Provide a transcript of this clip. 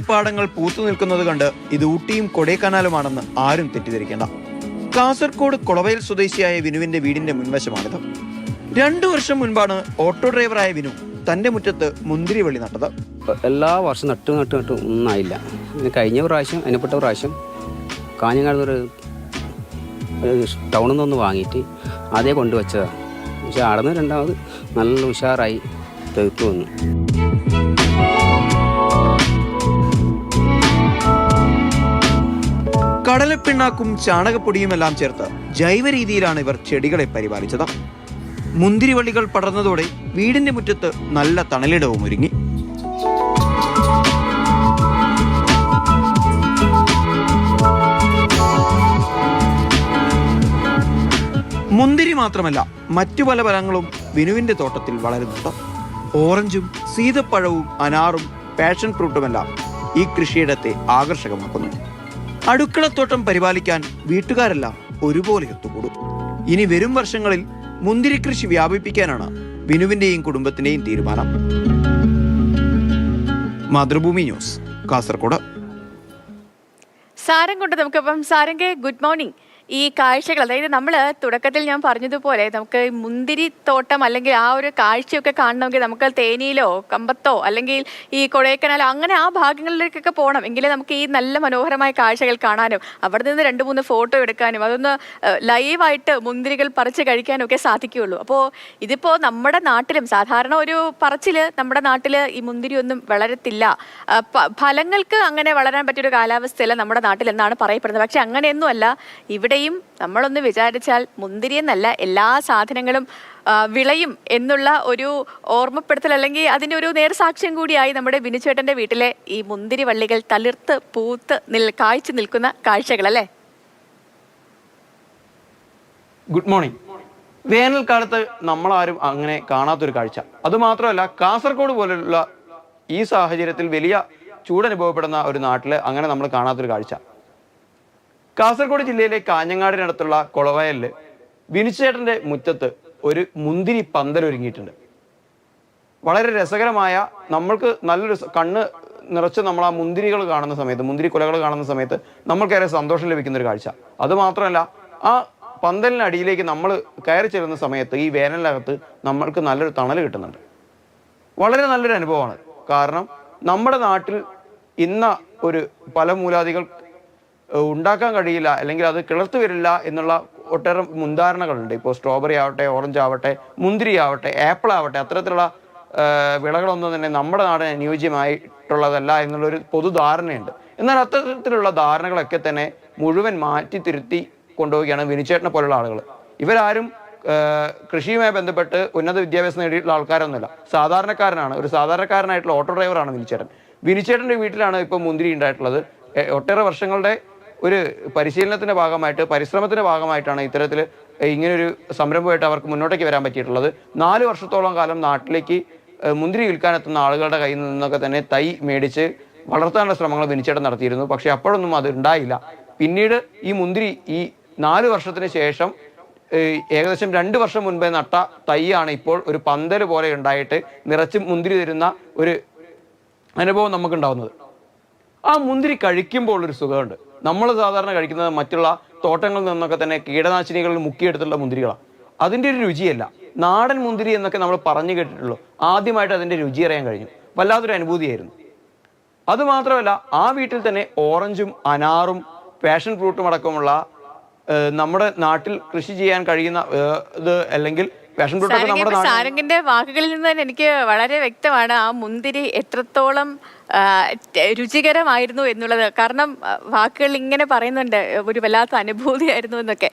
നെൽപ്പാടങ്ങൾ പൂത്തു നിൽക്കുന്നത് കണ്ട് ഇത് ഊട്ടിയും കൊടൈക്കനാലുമാണെന്ന് ആരും തെറ്റിദ്ധരിക്കേണ്ട. കാസർഗോഡ് കൊളവയൽ സ്വദേശിയായ വിനുവിന്റെ വീടിന്റെ മുൻവശമാണിത്. 2 വർഷം മുൻപാണ് ഓട്ടോ ഡ്രൈവറായ വിനു തന്റെ മുറ്റത്ത് മുന്തിരിവള്ളി നട്ടത്. എല്ലാ വർഷം നട്ട് ഒന്നായില്ല. കഴിഞ്ഞ പ്രാവശ്യം അതിനെപ്പെട്ട പ്രാവശ്യം കാഞ്ഞങ്ങാട് ടൗണിൽ നിന്ന് വാങ്ങിയിട്ട് അതേ കൊണ്ടുവച്ചതാണ്. പക്ഷെ അവിടെ നിന്ന് രണ്ടാമത് നല്ല ഉഷാറായി തെളിർത്തു വന്നു. കടലപ്പിണ്ണാക്കും ചാണകപ്പൊടിയുമെല്ലാം ചേർത്ത് ജൈവ രീതിയിലാണ് ഇവർ ചെടികളെ പരിപാലിച്ചത്. മുന്തിരിവള്ളികൾ പടർന്നതോടെ വീടിന്റെ മുറ്റത്ത് നല്ല തണലിടവും ഒരുങ്ങി. മുന്തിരി മാത്രമല്ല, മറ്റു പല ഫലങ്ങളും വിനുവിന്റെ തോട്ടത്തിൽ വളരുന്നുണ്ട്. ഓറഞ്ചും സീതപ്പഴവും അനാറും പാഷൻ ഫ്രൂട്ടുമെല്ലാം ഈ കൃഷിയിടത്തെ ആകർഷകമാക്കുന്നു. അടുക്കളത്തോട്ടം പരിപാലിക്കാൻ വീട്ടുകാരെല്ലാം ഒരുപോലെ ഒത്തുകൂടും. ഇനി വരും വർഷങ്ങളിൽ മുന്തിരി കൃഷി വ്യാപിപ്പിക്കാനാണ് വിനുവിന്റെയും കുടുംബത്തിന്റെയും തീരുമാനം. മാതൃഭൂമി ന്യൂസ്, കാസർഗോഡ്. സാരംഗ് കൊണ്ട് നമുക്കിപ്പം സാരംഗ്, ഗുഡ് മോർണിംഗ്. ഈ കാഴ്ചകൾ, അതായത് നമ്മൾ തുടക്കത്തിൽ ഞാൻ പറഞ്ഞതുപോലെ നമുക്ക് മുന്തിരി തോട്ടം അല്ലെങ്കിൽ ആ ഒരു കാഴ്ചയൊക്കെ കാണണമെങ്കിൽ നമുക്ക് തേനിയിലോ കമ്പത്തോ അല്ലെങ്കിൽ ഈ കൊടൈക്കനാലോ അങ്ങനെ ആ ഭാഗങ്ങളിലേക്കൊക്കെ പോകണം. എങ്കിലേ നമുക്ക് ഈ നല്ല മനോഹരമായ കാഴ്ചകൾ കാണാനും അവിടെ നിന്ന് 2-3 ഫോട്ടോ എടുക്കാനും അതൊന്ന് ലൈവായിട്ട് മുന്തിരികൾ പറിച്ച് കഴിക്കാനും ഒക്കെ സാധിക്കുകയുള്ളൂ. അപ്പോൾ ഇതിപ്പോൾ നമ്മുടെ നാട്ടിലും സാധാരണ ഒരു പറച്ചിൽ, നമ്മുടെ നാട്ടിൽ ഈ മുന്തിരി ഒന്നും വളരത്തില്ല, ഫലങ്ങൾക്ക് അങ്ങനെ വളരാൻ പറ്റിയൊരു കാലാവസ്ഥയല്ല നമ്മുടെ നാട്ടിൽ എന്നാണ് പറയപ്പെടുന്നത്. പക്ഷെ അങ്ങനെയൊന്നുമല്ല. ഇവിടെ നമ്മളൊന്ന് വിചാരിച്ചാൽ മുന്തിരി എന്നല്ല, എല്ലാ സാധനങ്ങളും വിളയും എന്നുള്ള ഒരു ഓർമ്മപ്പെടുത്തൽ അല്ലെങ്കിൽ അതിൻ്റെ ഒരു നേർസാക്ഷ്യം കൂടിയായി നമ്മുടെ ബിനുചേട്ടൻ്റെ വീട്ടിലെ ഈ മുന്തിരി വള്ളികൾ തളിർത്ത് പൂത്ത് കായ്ച്ചു നിൽക്കുന്ന കാഴ്ചകൾ അല്ലേ? Good morning. വേനൽക്കാലത്ത് നമ്മളാരും അങ്ങനെ കാണാത്തൊരു കാഴ്ച. അതുമാത്രമല്ല, കാസർഗോഡ് പോലുള്ള ഈ സാഹചര്യത്തിൽ വലിയ ചൂടനുഭവപ്പെടുന്ന ഒരു നാട്ടിൽ അങ്ങനെ നമ്മൾ കാണാത്തൊരു കാഴ്ച. കാസർഗോഡ് ജില്ലയിലെ കാഞ്ഞങ്ങാടിനടുത്തുള്ള കൊളവയലിൽ വിനുചേട്ടൻ്റെ മുറ്റത്ത് ഒരു മുന്തിരി പന്തൽ ഒരുങ്ങിയിട്ടുണ്ട്. വളരെ രസകരമായ, നമ്മൾക്ക് നല്ലൊരു കണ്ണ് നിറച്ച് നമ്മൾ ആ മുന്തിരികൾ കാണുന്ന സമയത്ത്, മുന്തിരി കുലകൾ കാണുന്ന സമയത്ത് നമ്മൾക്കേറെ സന്തോഷം ലഭിക്കുന്ന ഒരു കാഴ്ച. അതുമാത്രമല്ല, ആ പന്തലിനടിയിലേക്ക് നമ്മൾ കയറി ചെല്ലുന്ന സമയത്ത് ഈ വേനലിനകത്ത് നമ്മൾക്ക് നല്ലൊരു തണൽ കിട്ടുന്നുണ്ട്. വളരെ നല്ലൊരു അനുഭവമാണ്. കാരണം നമ്മുടെ നാട്ടിൽ ഇന്ന ഒരു പല മൂലാദികൾ ഉണ്ടാക്കാൻ കഴിയില്ല അല്ലെങ്കിൽ അത് കിളർത്തു വരില്ല എന്നുള്ള ഒട്ടേറെ മുൻധാരണകളുണ്ട്. ഇപ്പോൾ സ്ട്രോബെറി ആവട്ടെ, ഓറഞ്ച് ആവട്ടെ, മുന്തിരി ആവട്ടെ, ആപ്പിൾ ആവട്ടെ, അത്തരത്തിലുള്ള വിളകളൊന്നും തന്നെ നമ്മുടെ നാടിന് അനുയോജ്യമായിട്ടുള്ളതല്ല എന്നുള്ളൊരു പൊതുധാരണയുണ്ട്. എന്നാൽ അത്തരത്തിലുള്ള ധാരണകളൊക്കെ തന്നെ മുഴുവൻ മാറ്റി തിരുത്തി കൊണ്ടുപോവുകയാണ് വിനുചേട്ടനെ പോലുള്ള ആളുകൾ. ഇവരാരും കൃഷിയുമായി ബന്ധപ്പെട്ട് ഉന്നത വിദ്യാഭ്യാസം നേടിയിട്ടുള്ള ആൾക്കാരൊന്നുമല്ല, സാധാരണക്കാരനാണ്. ഒരു സാധാരണക്കാരനായിട്ടുള്ള ഓട്ടോ ഡ്രൈവറാണ് വിനുചേട്ടൻ. വിനുചേട്ടൻ്റെ വീട്ടിലാണ് ഇപ്പോൾ മുന്തിരി ഉണ്ടായിട്ടുള്ളത്. ഒട്ടേറെ വർഷങ്ങളുടെ ഒരു പരിശീലനത്തിൻ്റെ ഭാഗമായിട്ട്, പരിശ്രമത്തിൻ്റെ ഭാഗമായിട്ടാണ് ഇത്തരത്തിൽ ഇങ്ങനൊരു സംരംഭമായിട്ട് അവർക്ക് മുന്നോട്ടേക്ക് വരാൻ പറ്റിയിട്ടുള്ളത്. 4 വർഷത്തോളം കാലം നാട്ടിലേക്ക് മുന്തിരി വിൽക്കാനെത്തുന്ന ആളുകളുടെ കയ്യിൽ നിന്നൊക്കെ തന്നെ തൈ മേടിച്ച് വളർത്താനുള്ള ശ്രമങ്ങൾ വിനുചേട്ടൻ നടത്തിയിരുന്നു. പക്ഷേ അപ്പോഴൊന്നും അത് ഉണ്ടായില്ല. പിന്നീട് ഈ മുന്തിരി ഈ 4 വർഷത്തിന് ശേഷം ഏകദേശം 2 വർഷം മുൻപേ നട്ട തൈയാണ് ഇപ്പോൾ ഒരു പന്തൽ പോലെ ഉണ്ടായിട്ട് നിറച്ച് മുന്തിരി തരുന്ന ഒരു അനുഭവം നമുക്കുണ്ടാവുന്നത്. ആ മുന്തിരി കഴിക്കുമ്പോൾ ഒരു സുഖമുണ്ട്. നമ്മൾ സാധാരണ കഴിക്കുന്നത് മറ്റുള്ള തോട്ടങ്ങളിൽ നിന്നൊക്കെ തന്നെ കീടനാശിനികളിൽ മുക്കിയെടുത്തുള്ള മുന്തിരികളാണ്. അതിൻ്റെ ഒരു രുചിയല്ല. നാടൻ മുന്തിരി എന്നൊക്കെ നമ്മൾ പറഞ്ഞു കേട്ടിട്ടുള്ളൂ. ആദ്യമായിട്ട് അതിൻ്റെ രുചി അറിയാൻ കഴിഞ്ഞു. വല്ലാത്തൊരു അനുഭൂതിയായിരുന്നു. അതുമാത്രമല്ല, ആ വീട്ടിൽ തന്നെ ഓറഞ്ചും അനാറും പാഷൻ ഫ്രൂട്ടും അടക്കമുള്ള നമ്മുടെ നാട്ടിൽ കൃഷി ചെയ്യാൻ കഴിയുന്ന ഇത് അല്ലെങ്കിൽ പാഷൻ ഫ്രൂട്ടൊക്കെ നമ്മുടെ സാരംഗിന്റെ വാക്കുകളിൽ നിന്ന് തന്നെ എനിക്ക് വളരെ വ്യക്തമാണ് ആ മുന്തിരി എത്രത്തോളം രുചികരമായിരുന്നു എന്നുള്ളത്. കാരണം വാക്കുകൾ ഇങ്ങനെ പറയുന്നുണ്ട്, ഒരു വല്ലാത്ത അനുഭൂതിയായിരുന്നു എന്നൊക്കെ.